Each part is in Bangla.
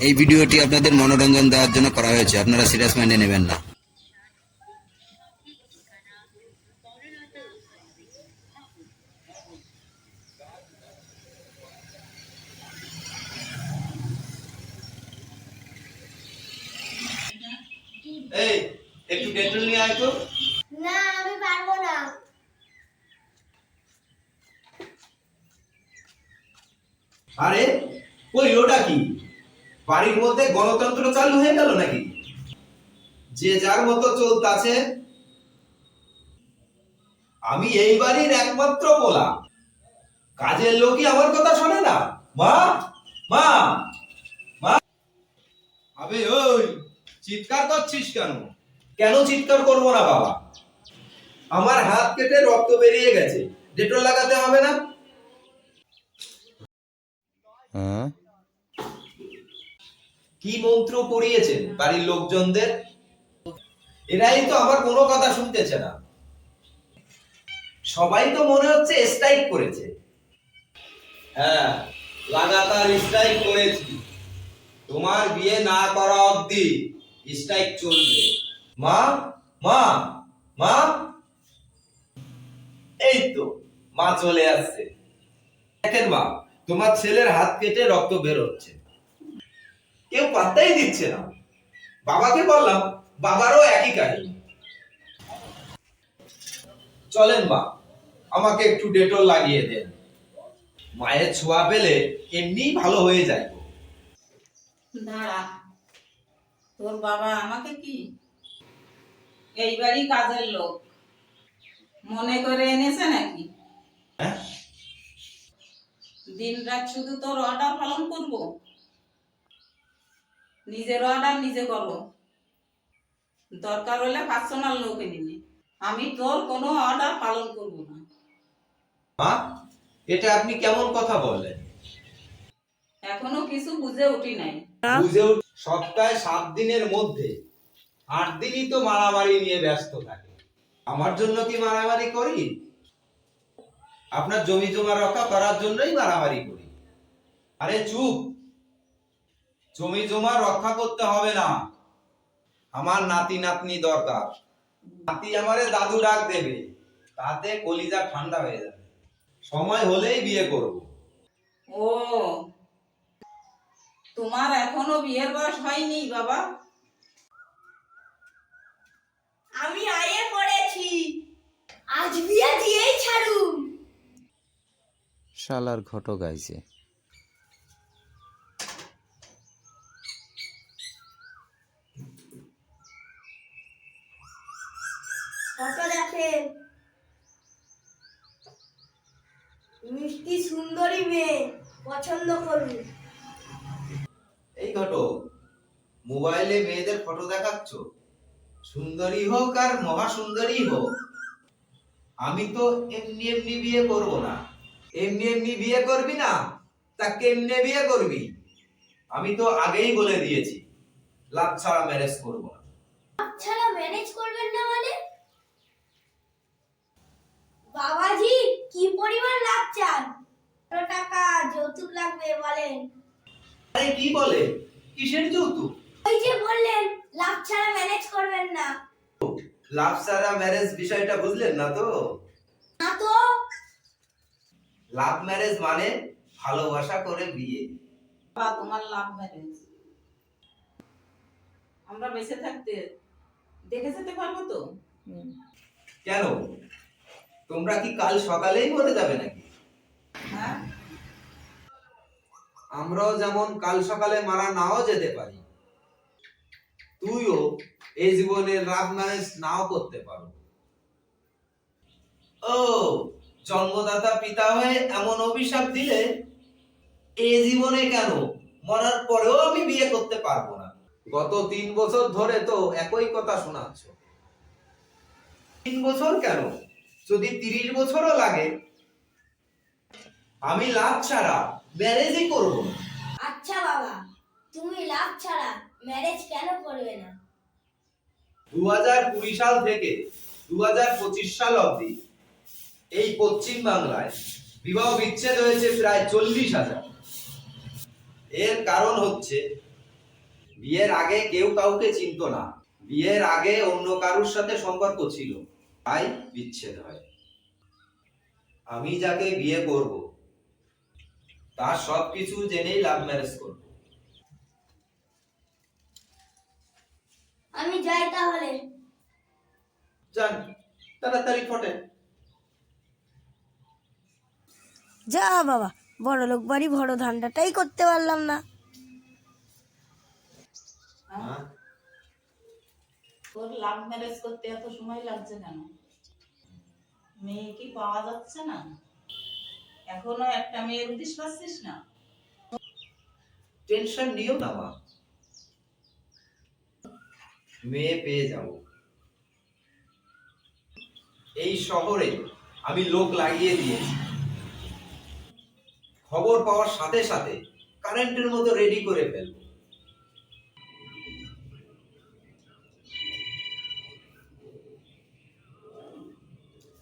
এই ভিডিওটি আপনাদের মনোরঞ্জন দেওয়ার জন্য করা হয়েছে, আপনারা সিরিয়াস মাইন্ডে নেবেন না। এই একটু ডেটল নিয়ে আয় তো। না আমি পারবো না। আরে ওই ওটা কি, বাড়ির মধ্যে গণতন্ত্র চালু হয়ে গেল নাকি? যে যার মতো চলতেছে। আমি এই বাড়ির একমাত্র পোলা, কাজের লোকই আমার কথা শোনে না। মা মা মা, আবে ওই চিৎকার করছিস কেন? কেন চিৎকার করবো না বাবা? আমার হাত কেটে রক্ত বেরিয়ে গেছে, ডেটল লাগাতে হবে না? কি মন্ত্র পড়িয়েছেন বাড়ির লোকজনদের? এরাই তো আমার কোনো কথা শুনতেছে না। সবাই তো মনে হচ্ছে স্ট্রাইক করেছে। হ্যাঁ, লাগাতার স্ট্রাইক করেছি। তোমার বিয়ে না করা অবধি স্ট্রাইক চলবে। মা মা মা, এই তো মা চলে আসছে। দেখেন মা, তোমার ছেলের হাত কেটে রক্ত বের হচ্ছে, কেউ পাত্তাই দিচ্ছে না। বাবাকে বললাম, বাবারও একই কাহিনী। চলেন মা, আমাকে একটু ডেটল লাগিয়ে দেন। মায়ের ছোঁয়া পেলে এমনি ভালো হয়ে যায়। দাঁড়া, তোর বাবা আমাকে কি এইবারই কাজের লোক মনে করে এনেছে নাকি? হ্যাঁ? দিন রাত শুধু তোর অর্ডার পালন করব? নিজের অর্ডার নিজে করবো, দরকার হলে পার্সোনাল লোক এনে। আমি তোর কোনো অর্ডার পালন করব না। মা, এটা আপনি কেমন কথা বললেন? এখনো কিছু বুঝে উঠি নাই। সপ্তাহে 7 দিনের মধ্যে 8 দিনই তো মারামারি নিয়ে ব্যস্ত থাকে। আমার জন্য কি মারামারি করি? আপনার জমি জমা রক্ষা করার জন্যই মারামারি করি। আরে চুপ, জমি জমা রক্ষা করতে হবে না। আমার নাতি নাতনি দরকার। নাতি আমারে দাদু ডাক দেবে, তাতে কলিজা ঠান্ডা হয়ে যাবে। সময় হলেই বিয়ে করব। ও, তোমার এখনো বিয়ের বয়স হয়নি বাবা? আমি আয়ে পড়েছি, আজ বিয়ে দিয়েই ছাড়ুম। শালার ঘটক আইছে। ফটো দেখেন, মিষ্টি সুন্দরী মেয়ে পছন্দ করুন। এই ঘটক, মোবাইলে মেয়েদের ফটো দেখাচ্ছ? সুন্দরী হোক আর মহা সুন্দরী হোক, আমি তো এমনি এমনি বিয়ে করব না। এমনি এমনি বিয়ে করবি না তা কেমনে বিয়ে করবি? আমি তো আগেই বলে দিয়েছি, লাভ ছাড়া ম্যারেজ করব না। ছাড়া ম্যানেজ করবেন না মানে? বাবাজি কি পরিমাণ লাভ চান? কত টাকা যৌতুক লাগবে বলেন? আরে কি বলে, কিসের যৌতুক? ওই যে বললেন লাভ ছাড়া ম্যানেজ করবেন না। লাভ ছাড়া ম্যারেজ বিষয়টা বুঝলেন না তো? না তো। লাভ ম্যারেজ মানে ভালোবাসা করে বিয়ে। বা তোমার লাভ ম্যারেজ আমরা বেঁচে থাকতে দেখে যেতে পারবো তো? কেন, তোমরা কি কাল সকালেই মরে যাবে নাকি? হ্যাঁ, আমরাও যেমন কাল সকালে মারা নাও যেতে পারি, তুইও এই জীবনে লাভ ম্যারেজ নাও করতে পারো। ও, জন্মদাতা পিতা হয়ে এমন অভিশাপ দিলে এই জীবনে কেন, মরার পরেও আমি বিয়ে করতে পারবো না। গত 3 বছর ধরে তো একই কথা শোনাচ্ছ। 3 বছর কেন, যদি 30 বছরও লাগে, আমি লাভ ছাড়া ম্যারেজই করবো না। আচ্ছা বাবা, তুমি লাভ ছাড়া ম্যারেজ কেন করবে না? 2020 সাল থেকে 2025 সাল অবধি এই পশ্চিম বাংলায় বিবাহ বিচ্ছেদ হয়েছে প্রায় 40,000। এর কারণ হচ্ছে বিয়ের আগে কেউ কাউকে চিনতো না, বিয়ের আগে অন্য কারুর সাথে সম্পর্ক ছিল, তাই বিচ্ছেদ হয়। আমি যাকে বিয়ে করব তার সবকিছু জেনেই লাভ ম্যারেজ করব। আমি যাই তাহলে। যান, তাড়াতাড়ি ফটে। যা বাবা, বড় লোক বাড়ি বড় ধান্দাটাই করতে পারলাম না। হ্যাঁ? তোর লাভ ম্যারেজ করতে এত সময় লাগছে কেন? মেয়ে কি পাওয়া যাচ্ছে না? এখনো একটা মেয়ের উদ্দেশ পাচ্ছিস না? টেনশন নিও না মা, মেয়ে পেয়ে যাব। এই শহরে আমি লোক লাগিয়ে দিয়েছি, খবর পাওয়ার সাথে সাথে কারেন্টের মতো রেডি করে ফেলবো।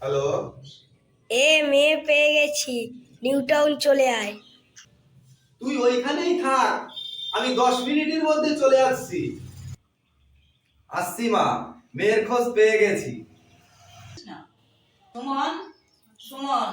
হ্যালো, মেয়ে পেয়ে গেছি, নিউ টাউন চলে আয়। তুই ওইখানেই থাক, আমি 10 মিনিটের মধ্যে চলে আসছি। আসছি মা, মেয়ের খোঁজ পেয়ে গেছি। না সুমন, সুমন